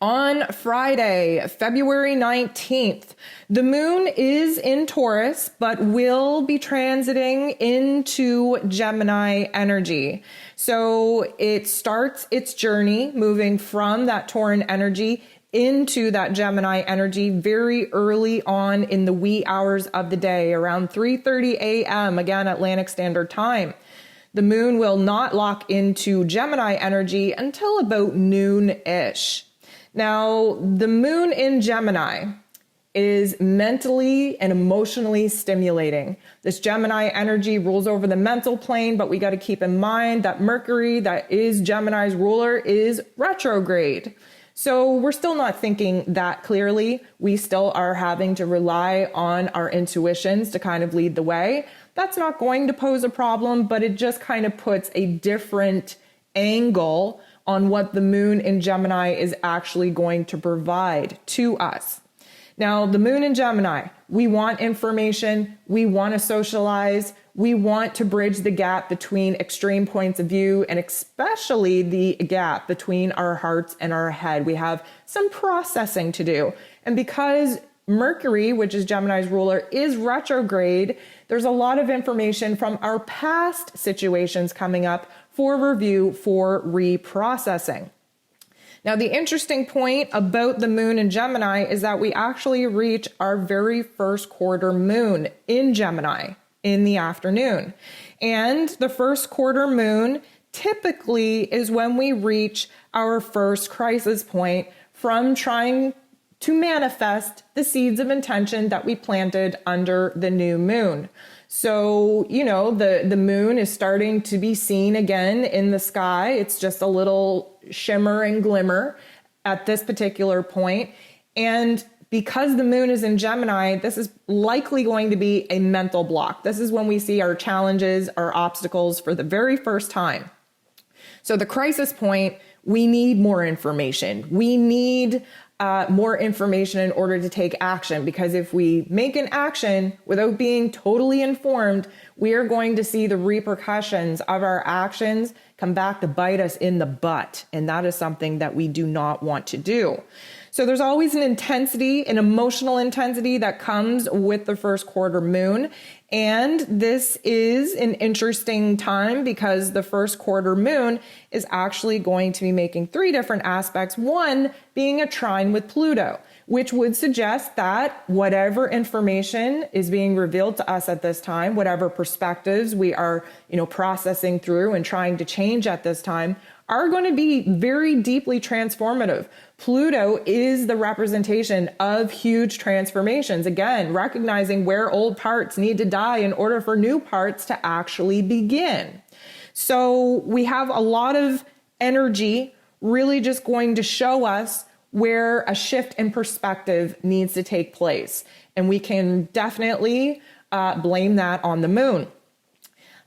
On Friday, February 19th, the moon is in Taurus, but will be transiting into Gemini energy. So it starts its journey moving from that Tauran energy into that Gemini energy very early on in the wee hours of the day, around 3:30 a.m., again, Atlantic Standard Time. The moon will not lock into Gemini energy until about noon-ish. Now, the moon in Gemini is mentally and emotionally stimulating. This Gemini energy rules over the mental plane, but we got to keep in mind that Mercury, that is Gemini's ruler, is retrograde. So we're still not thinking that clearly. We still are having to rely on our intuitions to kind of lead the way. That's not going to pose a problem, but it just kind of puts a different angle on what the moon in Gemini is actually going to provide to us. Now, the moon in Gemini, we want information, we want to socialize, we want to bridge the gap between extreme points of view, and especially the gap between our hearts and our head. We have some processing to do. And because Mercury, which is Gemini's ruler, is retrograde, there's a lot of information from our past situations coming up for review, for reprocessing. Now, the interesting point about the moon in Gemini is that we actually reach our very first quarter moon in Gemini in the afternoon. And the first quarter moon typically is when we reach our first crisis point from trying to manifest the seeds of intention that we planted under the new moon. So, the moon is starting to be seen again in the sky. It's just a little shimmer and glimmer at this particular point. And because the moon is in Gemini, this is likely going to be a mental block. This is when we see our challenges, our obstacles for the very first time. So the crisis point, we need more information. We need more information in order to take action, because if we make an action without being totally informed, we are going to see the repercussions of our actions come back to bite us in the butt. And that is something that we do not want to do. So there's always an intensity, an emotional intensity that comes with the first quarter moon. And this is an interesting time because the first quarter moon is actually going to be making three different aspects. One being a trine with Pluto, which would suggest that whatever information is being revealed to us at this time, whatever perspectives we are, processing through and trying to change at this time, are going to be very deeply transformative. Pluto is the representation of huge transformations. Again, recognizing where old parts need to die in order for new parts to actually begin. So we have a lot of energy really just going to show us where a shift in perspective needs to take place. And we can definitely blame that on the moon.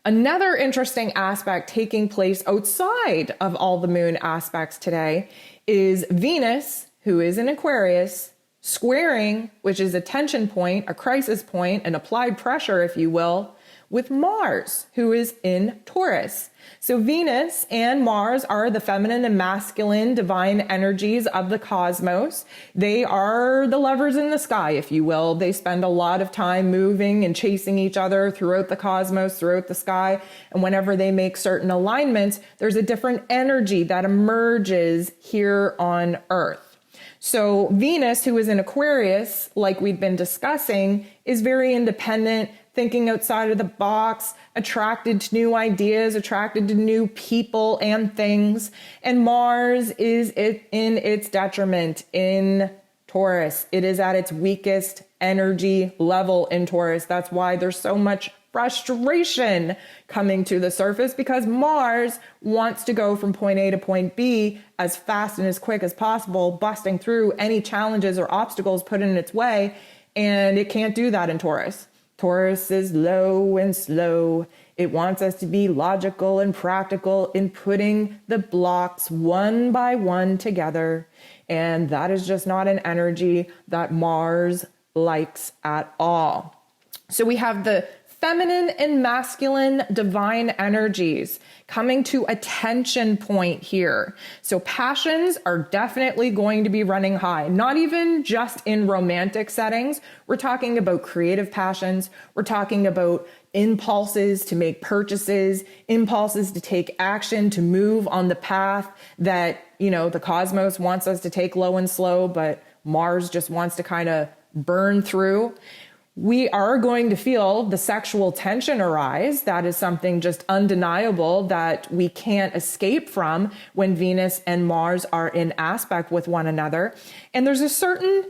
Another interesting aspect taking place outside of all the moon aspects today is Venus, who is in Aquarius, squaring, which is a tension point, a crisis point, an applied pressure, if you will, with Mars, who is in Taurus. So Venus and Mars are the feminine and masculine divine energies of the cosmos. They are the lovers in the sky, if you will. They spend a lot of time moving and chasing each other throughout the cosmos, throughout the sky. And whenever they make certain alignments, there's a different energy that emerges here on Earth. So Venus, who is in Aquarius, like we've been discussing, is very independent, thinking outside of the box, attracted to new ideas, attracted to new people and things. And Mars is in its detriment in Taurus. It is at its weakest energy level in Taurus. That's why there's so much frustration coming to the surface, because Mars wants to go from point A to point B as fast and as quick as possible, busting through any challenges or obstacles put in its way. And it can't do that in Taurus. Taurus is low and slow. It wants us to be logical and practical in putting the blocks one by one together. And that is just not an energy that Mars likes at all. So we have the feminine and masculine divine energies coming to a tension point here. So passions are definitely going to be running high, not even just in romantic settings. We're talking about creative passions. We're talking about impulses to make purchases, impulses to take action, to move on the path that, the cosmos wants us to take low and slow, but Mars just wants to kind of burn through. We are going to feel the sexual tension arise. That is something just undeniable that we can't escape from when Venus and Mars are in aspect with one another. And there's a certain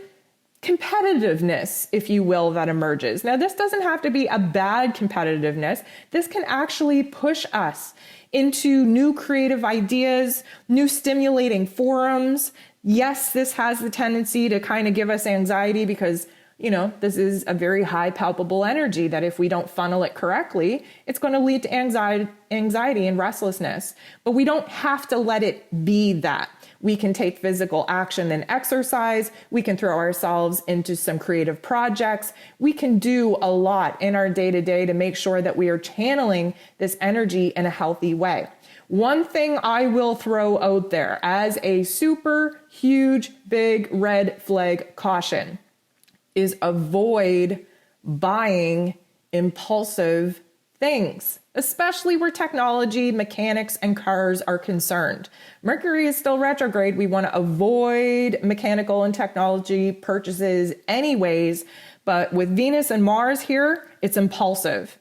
competitiveness, if you will, that emerges. Now, this doesn't have to be a bad competitiveness. This can actually push us into new creative ideas, new stimulating forums. Yes, this has the tendency to kind of give us anxiety because this is a very high palpable energy that if we don't funnel it correctly, it's going to lead to anxiety and restlessness. But we don't have to let it be that. We can take physical action and exercise. We can throw ourselves into some creative projects. We can do a lot in our day-to-day to make sure that we are channeling this energy in a healthy way. One thing I will throw out there as a super huge, big red flag caution is avoid buying impulsive things, especially where technology, mechanics, and cars are concerned. Mercury is still retrograde. We want to avoid mechanical and technology purchases anyways, but with Venus and Mars here, it's impulsive.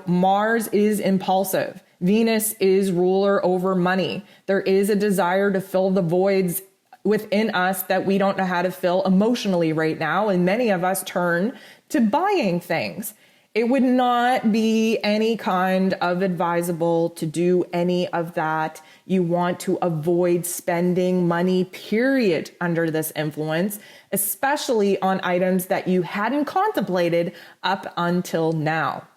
Mars is impulsive. Venus is ruler over money. There is a desire to fill the voids within us that we don't know how to fill emotionally right now. And many of us turn to buying things. It would not be any kind of advisable to do any of that. You want to avoid spending money, period, under this influence, especially on items that you hadn't contemplated up until now.